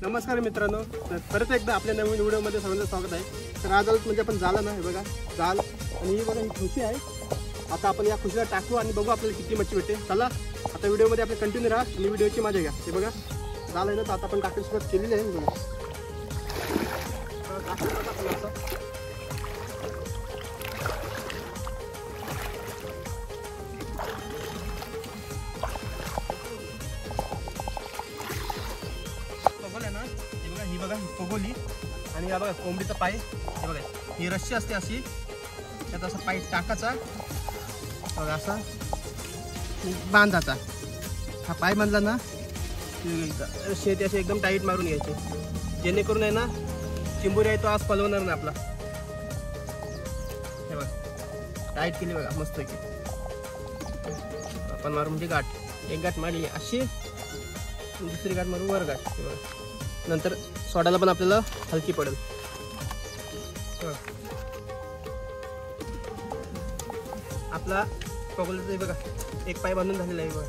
नमस्कार मित्रांनो, तर परत एकदा आपल्या नवीन व्हिडिओमध्ये सर्वांचं स्वागत आहे. तर आज म्हणजे आपण झाला ना, हे बघा जाल आणि ही बघा ही खुशी आहे. आता आपण या खुशीला टाकू आणि बघू आपल्याला किती मच्छी भेटते. चला आता व्हिडिओमध्ये आपले कंटिन्यू राहा आणि व्हिडिओची मजा घ्या. हे बघा जाल आहे ना, तर आता आपण टाकायला सुरुवात केलेली आहे. बघा ही बघा ही पगोली आणि या बघा कोंबडीचा पाय. हे बघा ही रस्सी असते अशी, त्यात असा पाय टाकायचा बघा, असा बांधायचा. हा पाय बांधला ना रस्सी अशी एकदम टाईट मारून घ्यायची, जेणेकरून आहे ना चिंबोरी आहे तो आज पलवणार नाही आपला. हे बघा टाईट केली बघा मस्त की. आपण मारू म्हणजे गाठ, एक गाठ मारली अशी, दुसरी गाठ मारू वर गाठ. हे बघा नंतर सोडायला पण आपल्याला हलकी पडेल. आपला पगोलीचा बघा एक पाय बांधून झालेला आहे बघा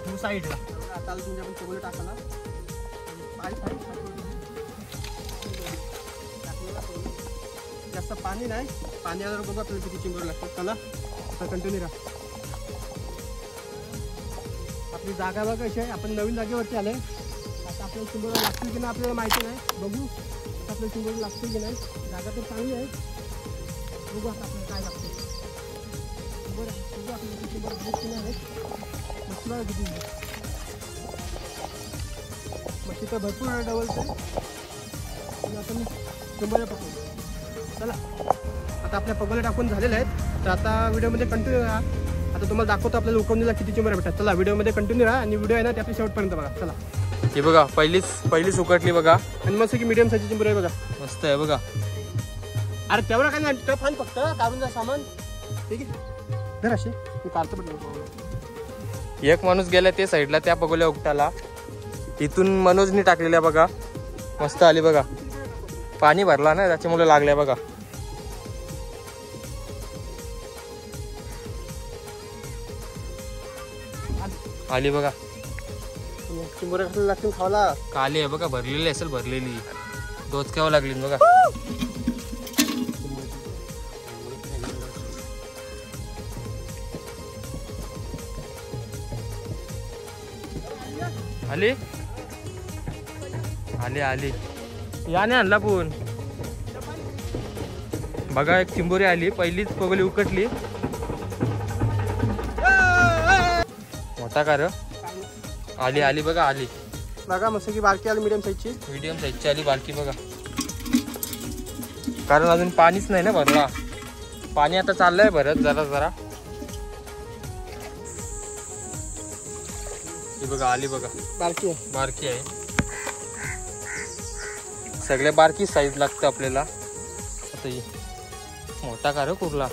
टू साईडला. आता म्हणजे आपण पगोली टाकायला पाय जास्त पाणी नाही, पाणी आल्यावर बघू आपल्याला किती चिंबोरी लागतात. चला आता कंटिन्यू राहा. आपली जागा बघा कशी आहे, आपण नवीन जागेवरती आलोय. आपल्याला चिंबोरी लागतील की नाही आपल्याला माहिती नाही, बघू आपल्याला चिंबोरी लागतील की नाही. जागा तर चांगली आहे, बघू आता आपल्याला काय लागते. बरं बघू आपल्याला चिंबोरी भेट की नाही. मच्छी बघा किती मच्छी तर भरपूर डबलचं आहे. आपण चिंबोऱ्या पकडू. चला आता आपल्या पगोल्या टाकून झालेल्या आहेत. तर आता व्हिडिओमध्ये कंटिन्यू राहा. आता तुम्हाला दाखवतो आपल्याला उकवणीला किती चिंबोऱ्या भेटतात. चला व्हिडिओमध्ये कंटिन्यू राहा आणि व्हिडिओ आहे ना ते आपल्या शेवटपर्यंत बघा. चला हे बघा पहिलीच उकटली बघा, आणि मस्त की मीडियम साईजची चिंबोरी आहे बघा, मस्त आहे बघा. अरे तेवढा काय नाही, टफ फक्त काढून जा सामान. ठीक आहे धर असे मी काढतो. पण एक माणूस गेला ते साईडला त्या पगोल्या उकटाला, इथून मनोजनी टाकलेल्या बघा, मस्त आली बघा. पाणी भरला ना त्याच्यामुळे लागल्या बघा. आली बघा चिंबोऱ्या खायला लागतील खावाला. काली आहे बघा, भरलेली असेल, भरलेली डोचक्यावं लागली बघा. आली आली आली याने आणला पण बघा. एक चिंबोरी आली, पहिलीच पगोली उकटली. मोठा का र आली आली बघा, आली बघा मस्त की बारकी आली मीडियम साईजची आली बारकी बघा. कारण अजून पाणीच नाही ना भरला, पाणी आता चाललंय भरत जरा जरा. ही बघा आली बघा, बारकी आहे. सगळे बारकी साईज लागतं आपल्याला. आता ही मोठा का र कुर्ला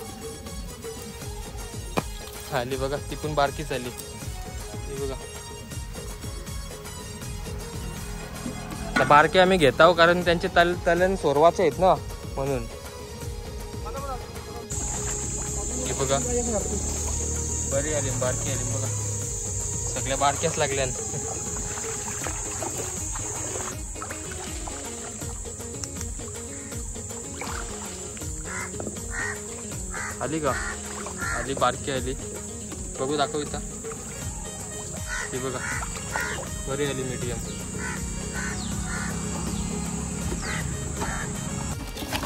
आली बघा, ती पण बारकीच आली. ही बघा बारके आम्ही घेत आहोत कारण त्यांचे तलन सोरवाचे आहेत ना, म्हणून. हे बघा बरी आली, बारकी आली बघा, सगळ्या बारक्याच लागल्या. आली का, आली बारकी आली बघू, दाखव इथं. ही बघा बरी आली मीडियम.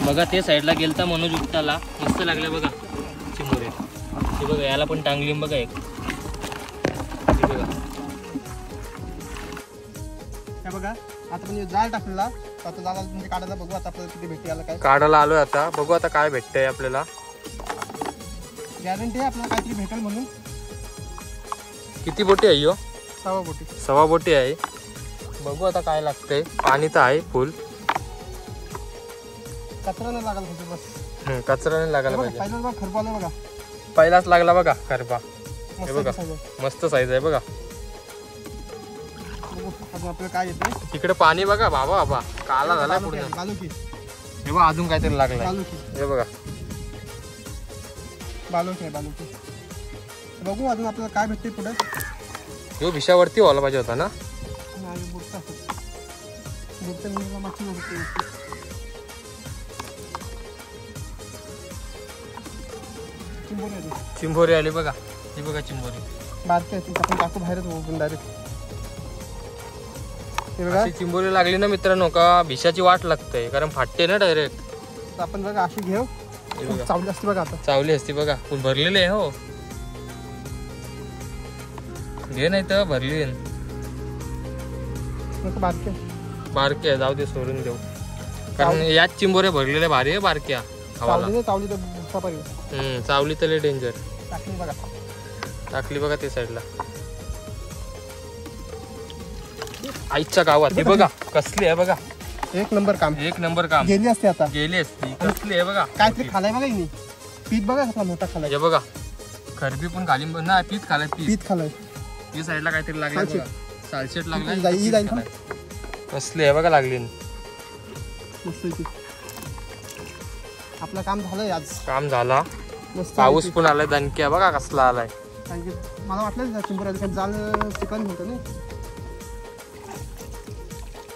बघा ते साईडला गेलता मनोज उकटाला, मस्त लागल्या बघा चिंबोऱ्या. हे बघा याला पण टांगली बघा एक. हे बघा हे बघा आता म्हणजे जाळ टाकलेला, आता जाळाला म्हणजे काढायला बघू आता आपल्याला किती भेटते. याला काय काढायला आलोय आता, बघू आता काय भेटतंय आपल्याला. गॅरंटी आहे आपल्याला काहीतरी भेटेल म्हणून. किती बोटी आहे हो? 6 बोटी. 6 बोटी आहे. बघू आता काय लागतंय. पाणी तर आहे फुल, कचरा नाही लागला पाहिजे बस. कचरा नाही लागायला पाहिजे. पहिलाच बघा खरपा आला बघा, पहिलाच लागला बघा खरपा. हे बघा मस्त साईज आहे बघा. आपल्याला काय येते तिकडे पाणी बघा बाबा बाबा, काला झाला पूर्ण. हे बघा अजून काहीतरी लागलं. हे बघा बालुकी. बघू अजून आपल्याला काय भेटते पुढे. ह्यो भिशावरती व्हायला पाहिजे होता ना. बुरच्या नदीला मच्छी नसते. चिंबोरी आली. चिंबोरी आली बघा. ही बघा चिंबोरी. बारकी आहे आपण टाकू बाहेरच ओपन डायरेक्ट. हे बघा अशी चिंबोरी लागली ना मित्रांनो का भिशाची वाट लागते कारण फाटते ना डायरेक्ट. तर आपण बघा अशी घेऊ. हे बघा चावली असते बघा आता. चावली असते बघा. पण भरलेली आहे हो. घे नाही तर भरली आहे. बारकी बारकी आहे जाऊ दे सोडून देऊ कारण याच चिंबोऱ्या भरलेल्या भारी आहे बारक्या खावाला. चावली तर भुसा पाहिजे. चावली तर डेंजर. टाकली बघा. टाकली बघा ते साईडला. आईच्या गावात हे बघा कसली आहे बघा. एक नंबर काम. एक नंबर काम. गेली असते आता. गेली असती. कसली आहे बघा. काहीतरी खालाय बघा हिने. पीठ बघा कसला मोठा खालाय. हे बघा खरबी पण खाली ना पीठ खालाय. पीठ खालाय. ती साईडला काहीतरी लागलं बघा. सालसेट लागलाय. ही जाईल का? कसली आहे बघा लागली. मस्त आहे ती. आपलं काम झालंय आज. काम झाला. मस्त पाऊस पण आलाय. दणक्या बघा कसला आलाय. कारण की मला वाटलं चिंबोऱ्याचं जाल चिकन होतं ना.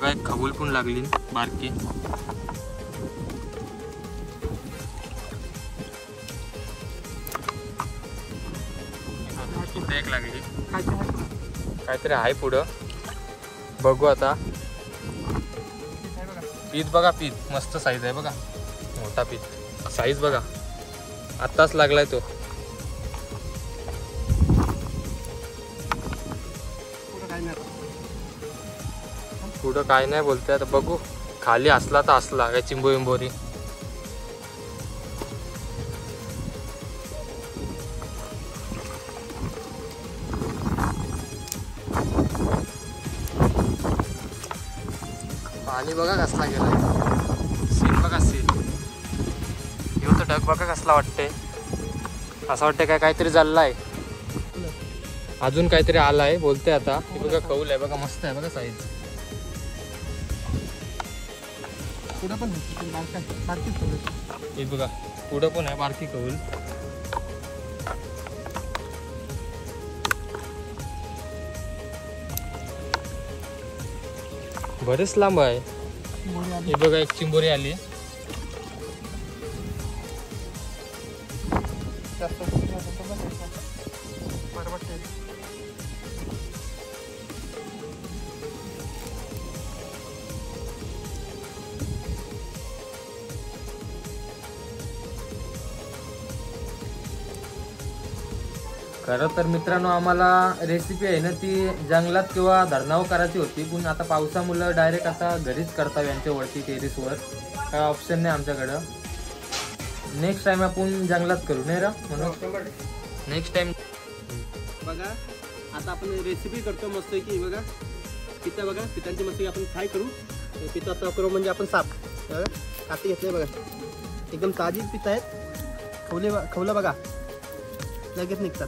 काय खबूल पण लागली बारकी. एक लागली. काहीतरी आहे पुढं बघू आता. पीठ बघा. पीठ मस्त साईज आहे बघा. मोठा पीठ साईज बघा. आत्ताच लागलाय तो. पुढं काय नाही बोलते आता बघू. खाली असला तर असला काय चिंबोरी. पाणी बघा कसला गेलाय. सीन बघा सीन. येऊ तर ढग बघा कसला वाटतंय. असं वाटतंय काय काहीतरी चाललाय. अजून काहीतरी आलाय बोलते आता. हे बघा कौल आहे बघा. मस्त आहे बघा साईज. पुढं पण बारकीच कौल. हे बघा पुढं पण आहे बारकी कौल. बरेच लांब आहे. हे बघा एक चिंबोरी आली. खरं तर मित्रांनो आम्हाला रेसिपी आहे ना ती जंगलात किंवा धरणावर करायची होती. पण आता पावसामुळे डायरेक्ट आता घरीच करता यांच्यावरती टेरेसवर. काय ऑप्शन नाही आमच्याकडं. नेक्स्ट टाइम आपण जंगलात करू नाही रा म्हणून. नेक्स्ट टाइम बघा आता आपण रेसिपी करतो मस्त की बघा. पिता बघा पितांची मस्त आपण फ्राय करू. पिता आता करू म्हणजे आपण साफ काती घेतले बघा. एकदम ताजी पिता आहेत. खवलं बघा लगेच निघतात.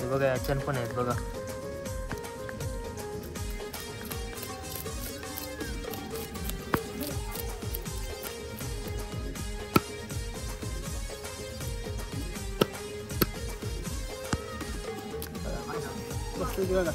हे बघा याच्यान पण आहेत बघा. मस्त बघा.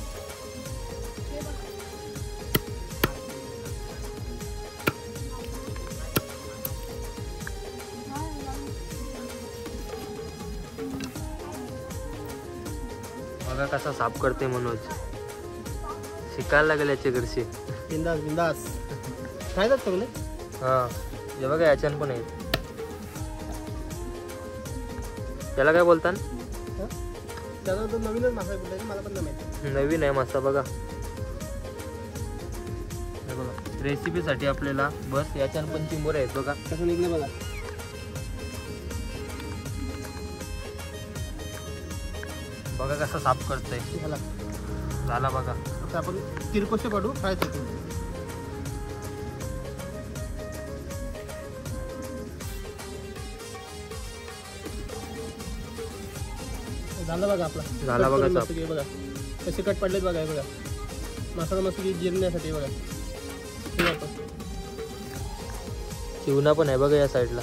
बघा कसा साफ करते मनोज. शिकायला लागेल याच्याकडचे. बिंदास बिंदास काय जात सगळे. हा हे बघा याच्यान पण आहेत. त्याला काय बोलतात. त्याला तर नवीनच मासा बोलताय. मला पण नाही माहिती. नवीन आहे मासा बघा. हे बघा रेसिपीसाठी आपल्याला बस याच्यान पण चिंबोऱ्या आहेत बघा. कसं निघलं बघा. बघा कसा साफ करतोय. झाला बघा. आता आपण तिरकोशे पाडू फ्राय करतो. झालं बघा आपला. झाला बघा साफ. बघा कसे कट पडलेत बघा. बघा मसाला मस्त जिरण्यासाठी बघा. चिवणा पण आहे बघा या साईडला.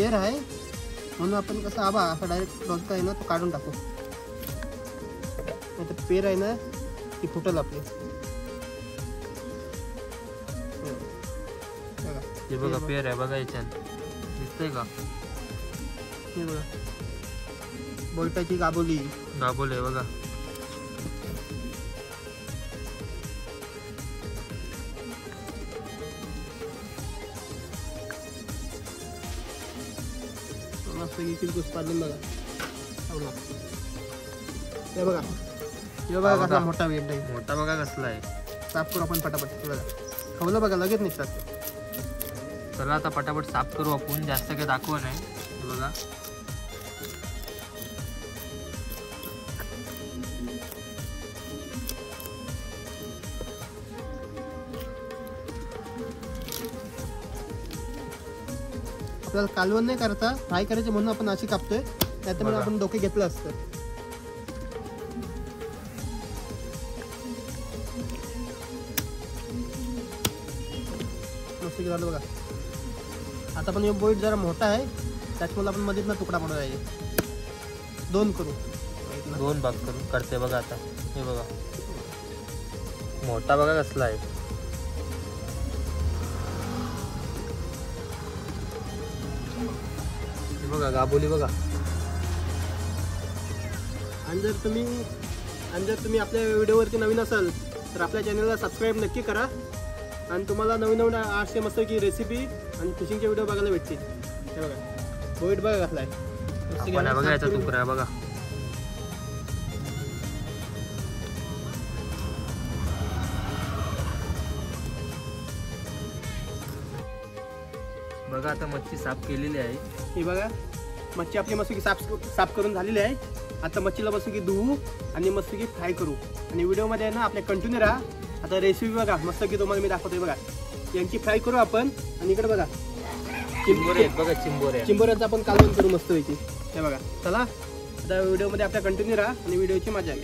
पेर आहे म्हणून आपण कसं आबा असा डायरेक्ट डोका आहे ना तो काढून टाकू, नाही तर पेर आहे ना ती फुटल आपली. हे बघा पेर आहे बघा, याच्यात दिसतंय का? हे बघा बोलटाची गाबोली आहे बघा. मस्त किरकुस पाडून बघा. हे बघा, हे बघा कसा मोठा वेट आहे. मोठा बघा कसला आहे. साफ करू आपण पटापट. हे बघा खवलं बघा लगेच निघतात. चला आता पटापट साफ करू आपण, जास्त काही दाखवा नाही. हे बघा आपल्याला कालवण नाही करता, फ्राय करायचे म्हणून आपण अशी कापतोय, त्यामुळे आपण डोके घेतलं असतं. मस्त झालं बघा. आता पण हे बोईट जरा मोठा आहे त्याच्यामुळे आपण मध्ये ना तुकडा पडू आहे, 2 करू, 2 भाग करून करते बघा. आता हे बघा मोठा बघा कसला आहे. बघा गाबोली बघा. आणि जर तुम्ही आपल्या व्हिडिओवरती नवीन असाल तर आपल्या चॅनलला सबस्क्राईब नक्की करा आणि तुम्हाला नवीन 800 मस्त की रेसिपी आणि फिशिंगचे व्हिडिओ बघायला भेटतील. हे बघा बोईट बघा कसला आहे. बघा याचा तुकडा बघा. बघा आता मच्छी साफ केलेली आहे. ही बघा मच्छी आपली मस्त की साफ करून झालेली आहे. आता मच्छीला मस्त की धुवू आणि मस्त की फ्राय करू आणि व्हिडिओमध्ये आहे ना आपल्या कंटिन्यू राहा. आता रेसिपी बघा मस्त की तुम्हाला मी दाखवतोय बघा. यांची फ्राय करू आपण आणि इकडे बघा चिंबोऱ्यांचं आपण कालवण करू मस्त पैकी. हे बघा चला आता व्हिडिओमध्ये आपल्या कंटिन्यू राहा आणि व्हिडिओची मजा आहे.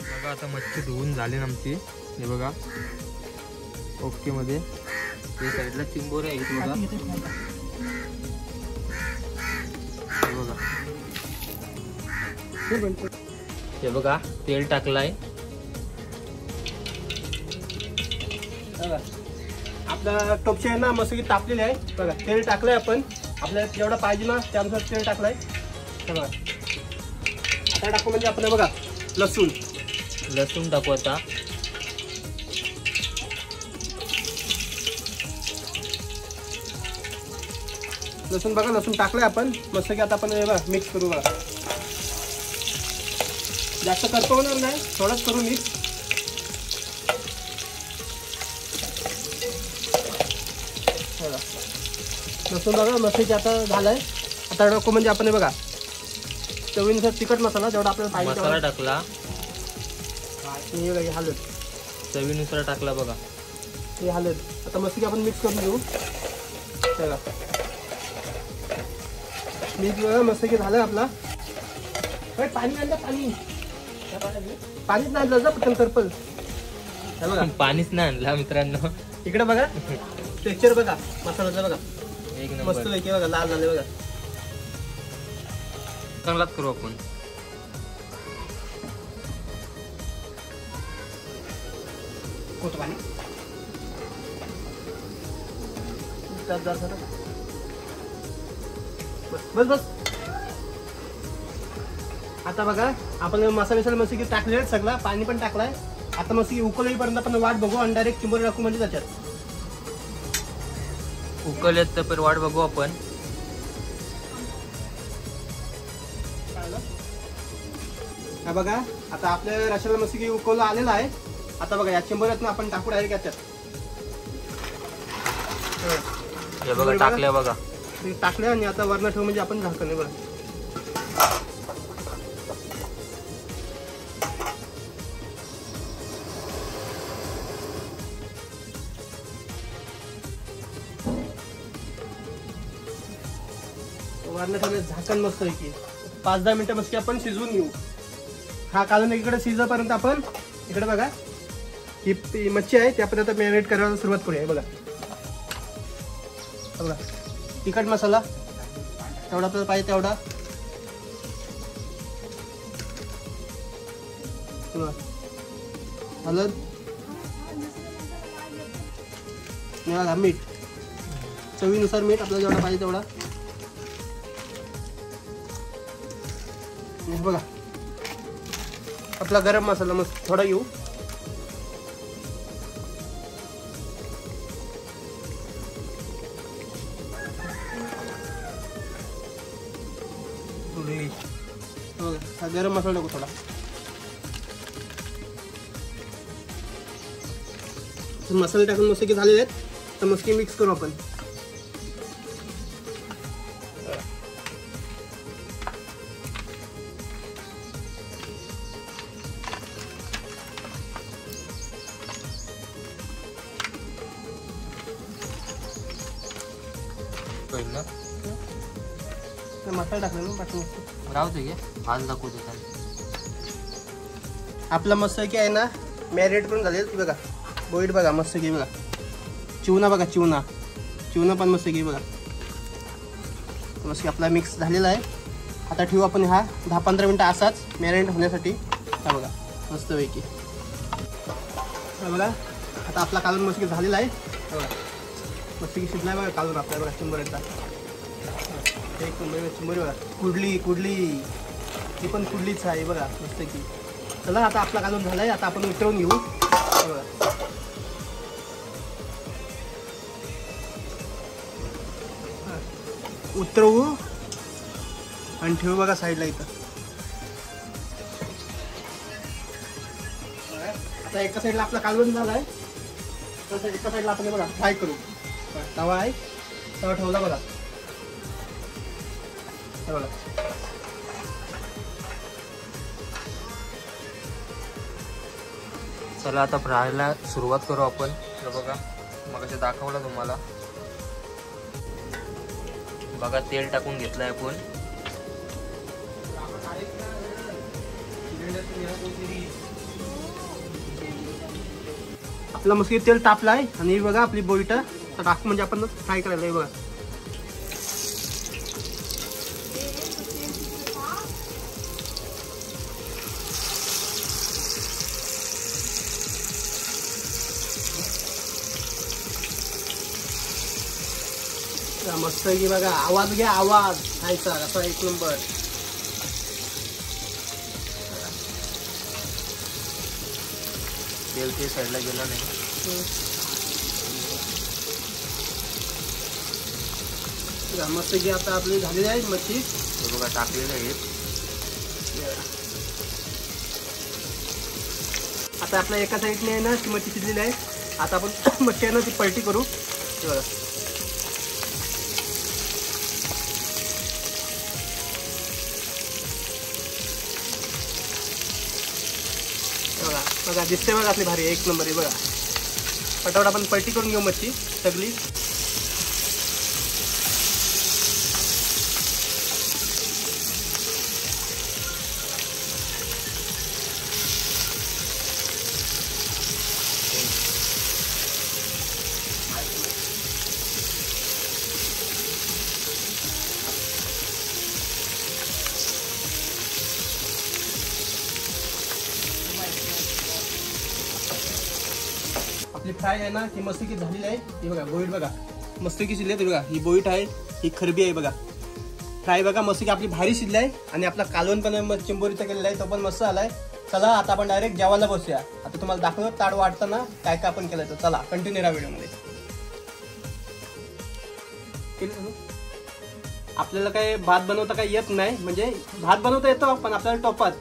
बघा आता मच्छी धुवून झाली ना आमची. हे बघा ओके मध्ये ते साईडला चिंबोरे आहेत बघा. हे बघा हे बघा तेल टाकलाय. आपला टोपचे आहे ना मस्त की तापलेले आहे बघा. तेल टाकलंय आपण आपल्याला जेवढं पाहिजे ना त्यानुसार तेल टाकलंय. हे बघा आता टाकू म्हणजे आपण बघा लसूण टाकू आता. लसूण बघा लसूण टाकलंय आपण मस्त की आता आपण हे बघा मिक्स करू बघा. जास्त करतो होणार नाही, थोडंच करू मिक्स. लसूण बघा मस्त आता झालाय. आता टाकू म्हणजे आपण हे बघा चवीनुसार तिखट मसाला जेवढा आपल्याला पाहिजे मसाला टाकला. हे हळद चवीनुसार टाकला बघा. हे हळद आता मस्त की आपण मिक्स करून घेऊ. बघा मिक्स बघा मस्त की झालं आपला. पाणी आणलं पाणीच नाही आणलं पटकन करपल. बघा पाणीच नाही आणला मित्रांनो. इकडे बघा टेक्स्चर बघा मसाल्याचं बघा एक मस्त नंबर. पैकी बघा लाल झाले बघा. चांगलाच करू आपण. पाणी बस बस. आता बघा आपण मसाला मस्त की टाकले सगळा, पाणी पण टाकलाय. आता मस्त की उकळेपर्यंत आपण वाट बघू आणि डायरेक्ट चिंबोरी टाकू म्हणजे त्याच्यात उकळले तर वाट बघू आपण. हा बघा आता आपल्या रशाला मस्त की उकळलं आलेलं आहे. आता बघा या चिंबोऱ्यात आपण टाकू डायरेक्ट याच्यात. हे बघा टाकले बघा. टाकले आणि आता वरण ठेवू म्हणजे आपण झाकण बघा. वरण ठेवले झाकण मस्त आहे की 5-10 मिनिटं मस्त आपण शिजवून घेऊ. हा कालवण इकडे शिजेपर्यंत आपण इकडे बघा ही मच्छी आहे त्यापर्यंत मॅरिनेट करायला सुरुवात करूया. बघा बघा तिखट मसाला तेवढा आपल्याला पाहिजे तेवढा. हळद, मीठ चवीनुसार मीठ आपल्याला जेवढा पाहिजे तेवढा. बघा आपला गरम मसाला मस्त थोडा घेऊ. हा गरम मसाला टाकू थोडा. मसाले टाकून मस्त की झालेले आहेत तर मस्त मिक्स करू आपण. मसाला टाकला ना बाकी मस्त राहू दे आज दाखवू दे. आपला मस्त की आहे ना मॅरिनेट करून झालेलं. ती बघा बोईट बघा मस्त की बघा. चिवना बघा चिवना पण मस्त की बघा मस्त आपला मिक्स झालेला आहे. आता ठेवू आपण हा 10-15 मिनटं असाच मॅरिनेट होण्यासाठी. हा बघा मस्तपैकी बघा. आता आपला कालून मस्त झालेला आहे. बघा मस्त की शिजला बघा कालून आपल्या बघा चिंबोऱ्याचा. एक चिंबोरी बघा कुडली ती पण कुडलीच आहे बघा मस्त की. चला आता आपला कालून झालाय. आता आपण उतरवून घेऊ. उतरवू आणि ठेवू बघा साईडला इथं. आता एका साईडला आपला कालवण झालाय तर एका साईडला आपण बघा फ्राय करू. तवा आहे तवा ठेवला बघा. बघा चला आता फ्रायला सुरुवात करू आपण. बघा मग असं दाखवलं तुम्हाला. बघा तेल टाकून घेतलंय आपण. आपला मस्त तेल तापलाय आणि बघा आपली बोईट टाकून म्हणजे आपण फ्राय करायला आहे बघा. मस्त की बघा आवाज घ्या आवाज खायचा असा एक नंबर. तेल ते साईडला गेलं नाही. मस्त की आता आपली झालेली आहे मच्छी. हे बघा टाकलेलं आहे. आता आपल्या एका साईडने आहे ना ती मच्छी शिजलेली आहे. आता आपण मच्छी आहे ना ती पलटी करू. बघा बघा दिसते बघा आपली भारी एक नंबर आहे बघा. पटापट आपण पलटी करून घेऊ मच्छी सगळी. आपली फ्राय आहे ना ती मस्त की झालेली आहे. ही बघा बोईट बघा मस्त की शिजली आहे. बघा ही बोईट आहे ही खरबी आहे बघा. फ्राय बघा मस्त की आपली भारी शिजली आहे. आणि आपला कालवण पण चिंबोरीचा केलेला आहे तो पण मस्त आलाय. चला आता आपण डायरेक्ट जेवायला बसूया. आता तुम्हाला दाखवतो ताड वाटताना काय काय आपण केलं. तर चला कंटिन्यू राहा व्हिडिओमध्ये. आपल्याला काय भात बनवता काही येत नाही. म्हणजे भात बनवता येतो पण आपल्याला टोपात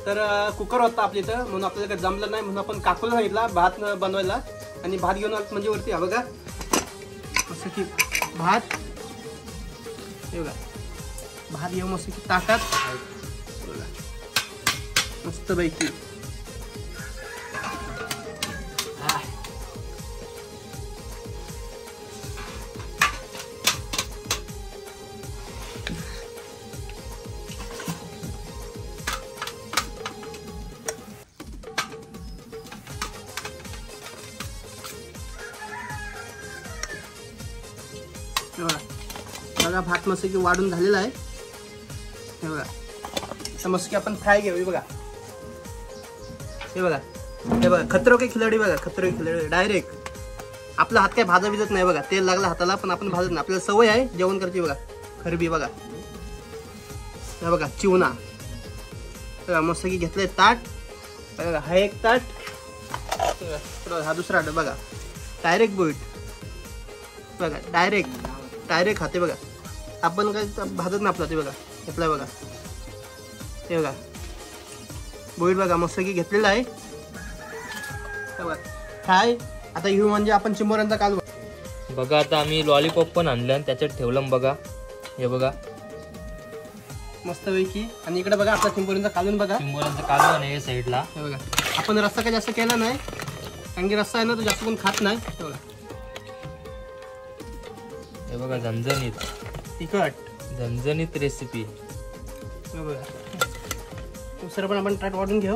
तर कुकर होता आपल्या इथं म्हणून आपल्याला काही जमलं नाही. म्हणून आपण काकूला सांगितला भात बनवायला आणि भात घेऊन आलो म्हणजे वरती. हा बघा असं की भात हे बघा भात घेऊ मस्त की ताटात मस्त पैकी. बघा भात मस्त की वाढून झालेला आहे. हे बघा तर मस्त की आपण फ्राय घेऊ. बघा हे बघा, हे बघा खतरो के खिलाडी बघा, खतरो के खिलाडी डायरेक्ट. आपला हात काय भाजा भिजत नाही बघा, तेल लागलं हाताला पण आपण भाजत नाही, आपल्याला सवय आहे जेवण करायची. बघा खरबी बघा, हे बघा चिवणा बघा मस्त की घेतलंय ताट. बघा हा एक ताट, हा दुसरा ताट. बघा डायरेक्ट बोईट बघा, डायरेक्ट खाते बघा. आपण काय भाजत नाही आपला ते बघा घेतलाय बघा. हे बघा बोईट बघा मस्त की घेतलेला आहे. काय आता घेऊ म्हणजे आपण चिंबोऱ्यांचा कालवण. बघा आता आम्ही लॉलीपॉप पण आणलं आणि त्याच्यात ठेवलं बघा. हे बघा मस्तपैकी. आणि इकडे बघा आपला चिंबोऱ्यांचा कालवण बघा, चिंबोऱ्यांचं कालवण आहे साईडला. हे बघा आपण रस्सा काय जास्त केला नाही, कारण की रस्सा आहे ना तो जास्त कोण खात नाही. हे बघा, हे बघा झणझणीत तिखट रेसिपी. हे बघा दुसरं पण आपण ताट वाढून घेऊ.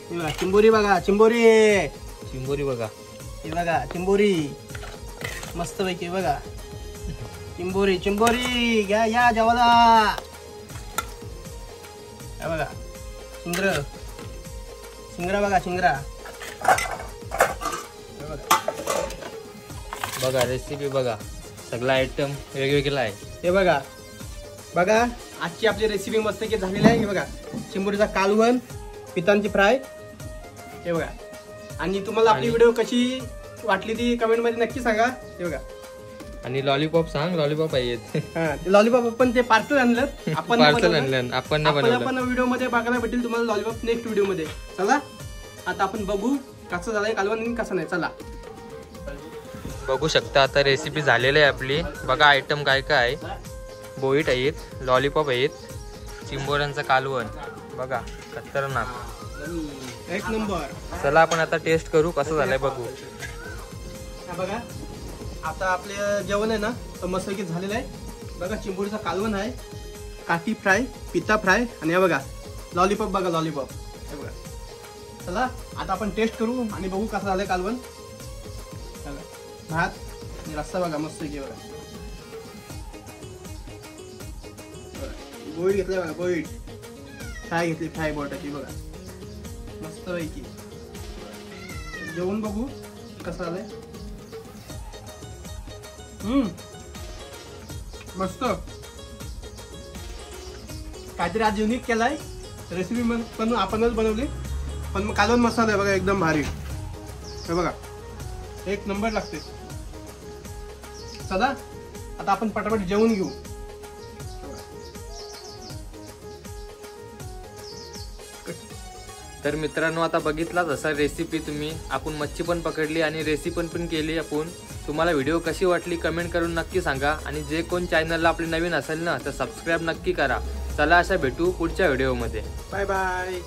हे बघा चिंबोरी बघा, चिंबोरी बघा. हे बघा चिंबोरी मस्तपैकी. बघा चिंबोरी घ्या या जेवायला. हे बघा शिंगरा बघा शिंगरा. बघा रेसिपी बघा, सगळा आयटम वेगवेगळा आहे. हे बघा आजची आपली रेसिपी मस्त की झालेली आहे. हे बघा चिंबोरीचा कालवण, पितांची फ्राय. हे बघा आणि तुम्हाला आपली व्हिडिओ कशी वाटली ती कमेंट मध्ये नक्की सांगा. हे बघा आणि लॉलीपॉप सांग, लॉलीपॉप आहेत. लॉलीपॉप आपण ते पार्सल आणलं, आपण आपण व्हिडिओ मध्ये बघायला भेटेल तुम्हाला लॉलीपॉप नेक्स्ट व्हिडिओ मध्ये. चला आता आपण बघू कसं झालंय कालवण आणि कसं नाही. चला बघू शकता आता रेसिपी झालेली आहे आपली. बघा आयटम काय काय आहे. बोईट आहेत, लॉलीपॉप आहेत, चिंबोऱ्यांचं कालवण बघा खतरनाक एक नंबर. चला आपण आता टेस्ट करू कसं झालंय बघू. बघा आता आपले जेवण आहे ना तर मस्त की झालेलं आहे. बघा चिंबोरीचा कालवण आहे, काठी फ्राय, पिता फ्राय आणि हे बघा लॉलीपॉप. बघा लॉलीपॉप हे बघा. चला आता आपण टेस्ट करू आणि बघू कसं झालंय कालवण. भात आणि रस्सा बघा मस्त की. बघा बोईट घेतलाय बघा, बोईट फ्राय घेतली, फ्राय बोटाची बघा मस्त पैकी. जेवण बघू कसं झालंय. मस्त काहीतरी आज युनिक केलाय रेसिपी पण आपणच बनवली, पण मग कालवण मसाला आहे बघा एकदम भारी. हे बघा एक नंबर लागते. चला आता आपण पटापट जेवून घेऊ. तर मित्रांनो आता बघितलाच असा रेसिपी तुम्ही. आपण मच्छी पण पकडली आणि रेसिपी पण केली आपण. तुम्हाला व्हिडिओ कशी वाटली कमेंट करून नक्की सांगा. आणि जे कोण चॅनलला आपले नवीन असेल ना तर सबस्क्राईब नक्की करा. चला अशा भेटू पुढच्या व्हिडिओमध्ये. Bye bye.